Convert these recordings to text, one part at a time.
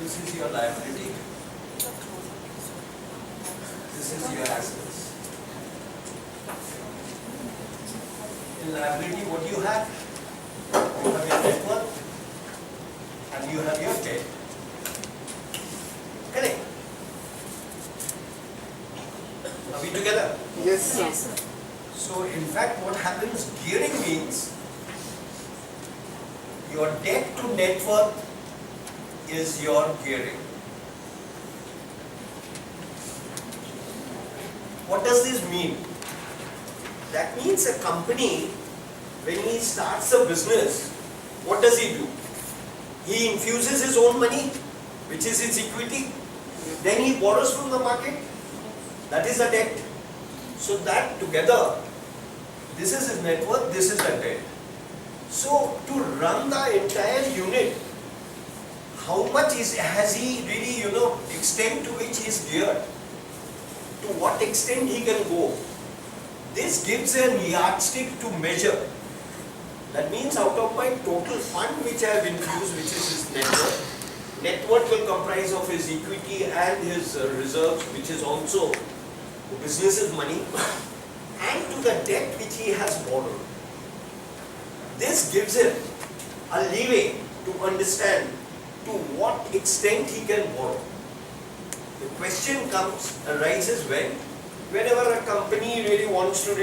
this is your liability, this is your assets. In liability, what do you have? You have your net worth and you have your debt. Correct? Are we together? Yes, sir. Yes, sir. So in fact what happens, gearing means your debt to net worth is your gearing. What does this mean? That means a company, when he starts a business, what does he do? He infuses his own money, which is his equity. Then he borrows from the market. That is a debt. So that together, this is his net worth, this is the debt. So to run the entire unit, how much has he really, extent to which he is geared? To what extent he can go? This gives a yardstick to measure. That means out of my total fund which I have infused, which is his net worth will comprise of his equity and his reserves, which is also the business's money, and to the debt which he has borrowed. This gives him a leeway to understand to what extent he can borrow. The question arises whenever a company really wants to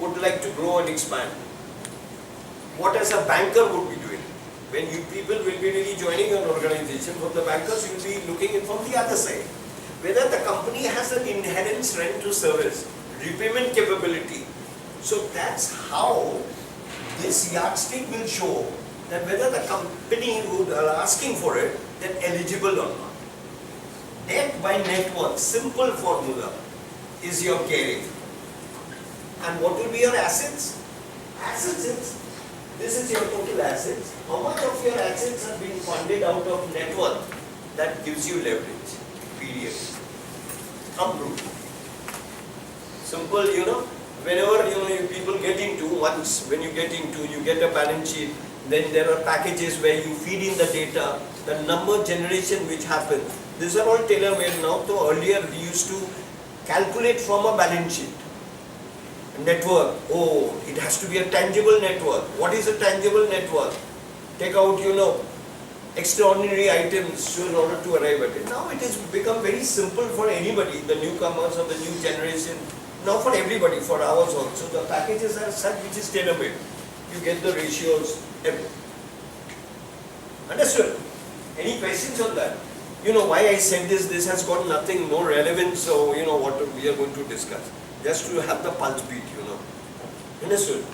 would like to grow and expand. What as a banker would be doing? When you people will be really joining an organization, from the bankers you will be looking in from the other side. Whether the company has an inherent strength to service, repayment capability. So that's how this yardstick will show that whether the company who are asking for it, they're eligible or not. Debt by net worth, simple formula, is your carrying. And what will be your assets? Assets is, this is your total assets. How much of your assets are being funded out of net worth? That gives you leverage. Period. Thumb rule. Simple, whenever you people get into, once when you get into, you get a balance sheet, then there are packages where you feed in the data, the number generation which happens. These are all tailor-made now. So earlier we used to calculate from a balance sheet. Net worth, it has to be a tangible net worth. What is a tangible net worth? Take out, extraordinary items in order to arrive at it. Now it has become very simple for anybody, the newcomers or the new generation. Now for everybody, for ours also. The packages are such which is tailor-made. You get the ratios, everything. Understood? Any questions on that? Why I said this has got nothing, no relevance, so what we are going to discuss. Just to have the pulse beat, Understood?